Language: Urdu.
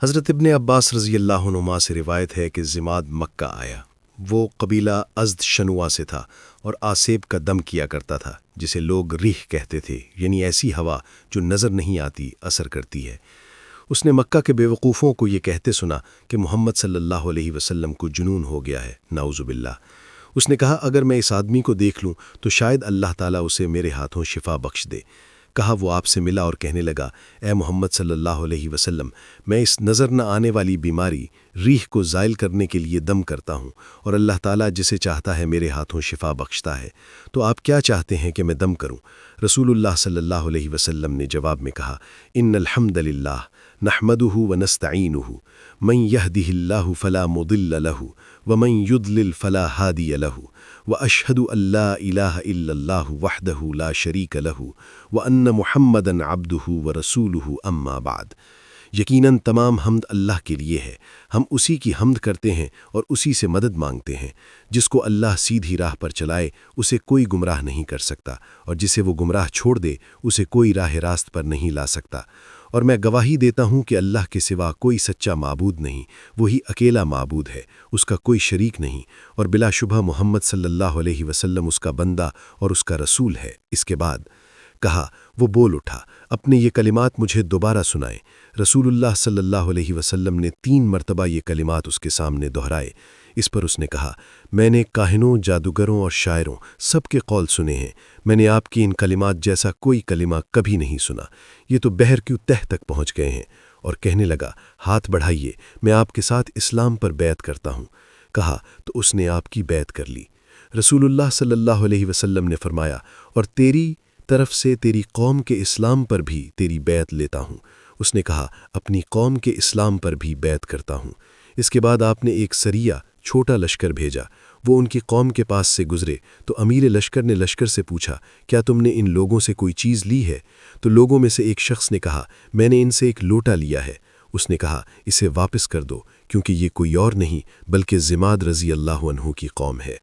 حضرت ابن عباس رضی اللہ عنہما سے روایت ہے کہ زماد مکہ آیا۔ وہ قبیلہ ازد شنوا سے تھا اور آسیب کا دم کیا کرتا تھا، جسے لوگ ریح کہتے تھے، یعنی ایسی ہوا جو نظر نہیں آتی، اثر کرتی ہے۔ اس نے مکہ کے بیوقوفوں کو یہ کہتے سنا کہ محمد صلی اللہ علیہ وسلم کو جنون ہو گیا ہے، نعوذ باللہ۔ اس نے کہا اگر میں اس آدمی کو دیکھ لوں تو شاید اللہ تعالیٰ اسے میرے ہاتھوں شفا بخش دے۔ کہا وہ آپ سے ملا اور کہنے لگا، اے محمد صلی اللہ علیہ وسلم، میں اس نظر نہ آنے والی بیماری ریح کو زائل کرنے کے لیے دم کرتا ہوں، اور اللہ تعالیٰ جسے چاہتا ہے میرے ہاتھوں شفا بخشتا ہے، تو آپ کیا چاہتے ہیں کہ میں دم کروں؟ رسول اللہ صلی اللہ علیہ وسلم نے جواب میں کہا، ان الحمد للہ نحمدہ ونستعینہ من یہدہ اللہ فلا مضل لہ ومن یضلل فلا ہادی لہ واشہد ان لا الہ الا اللہ وحدہ لا شریک لہ وان محمدًا عبدہ ورسولہ اما بعد۔ یقیناً تمام حمد اللہ کے لیے ہے، ہم اسی کی حمد کرتے ہیں اور اسی سے مدد مانگتے ہیں۔ جس کو اللہ سیدھی راہ پر چلائے اسے کوئی گمراہ نہیں کر سکتا، اور جسے وہ گمراہ چھوڑ دے اسے کوئی راہ راست پر نہیں لا سکتا۔ اور میں گواہی دیتا ہوں کہ اللہ کے سوا کوئی سچا معبود نہیں، وہی اکیلا معبود ہے، اس کا کوئی شریک نہیں، اور بلا شبہ محمد صلی اللہ علیہ وسلم اس کا بندہ اور اس کا رسول ہے۔ اس کے بعد کہا، وہ بول اٹھا، اپنے یہ کلمات مجھے دوبارہ سنائیں۔ رسول اللہ صلی اللہ علیہ وسلم نے 3 مرتبہ یہ کلمات اس کے سامنے دہرائے۔ اس پر اس نے کہا، میں نے کاہنوں، جادوگروں اور شاعروں سب کے قول سنے ہیں، میں نے آپ کی ان کلمات جیسا کوئی کلمہ کبھی نہیں سنا، یہ تو بحر کی تہہ تک پہنچ گئے ہیں۔ اور کہنے لگا، ہاتھ بڑھائیے، میں آپ کے ساتھ اسلام پر بیعت کرتا ہوں۔ کہا تو اس نے آپ کی بیعت کر لی۔ رسول اللہ صلی اللہ علیہ وسلم نے فرمایا، اور تیری طرف سے تیری قوم کے اسلام پر بھی تیری بیعت لیتا ہوں۔ اس نے کہا، اپنی قوم کے اسلام پر بھی بیعت کرتا ہوں۔ اس کے بعد آپ نے ایک سریہ چھوٹا لشکر بھیجا، وہ ان کی قوم کے پاس سے گزرے تو امیر لشکر نے لشکر سے پوچھا، کیا تم نے ان لوگوں سے کوئی چیز لی ہے؟ تو لوگوں میں سے ایک شخص نے کہا، میں نے ان سے ایک لوٹا لیا ہے۔ اس نے کہا، اسے واپس کر دو، کیونکہ یہ کوئی اور نہیں بلکہ زماد رضی اللہ عنہ کی قوم ہے۔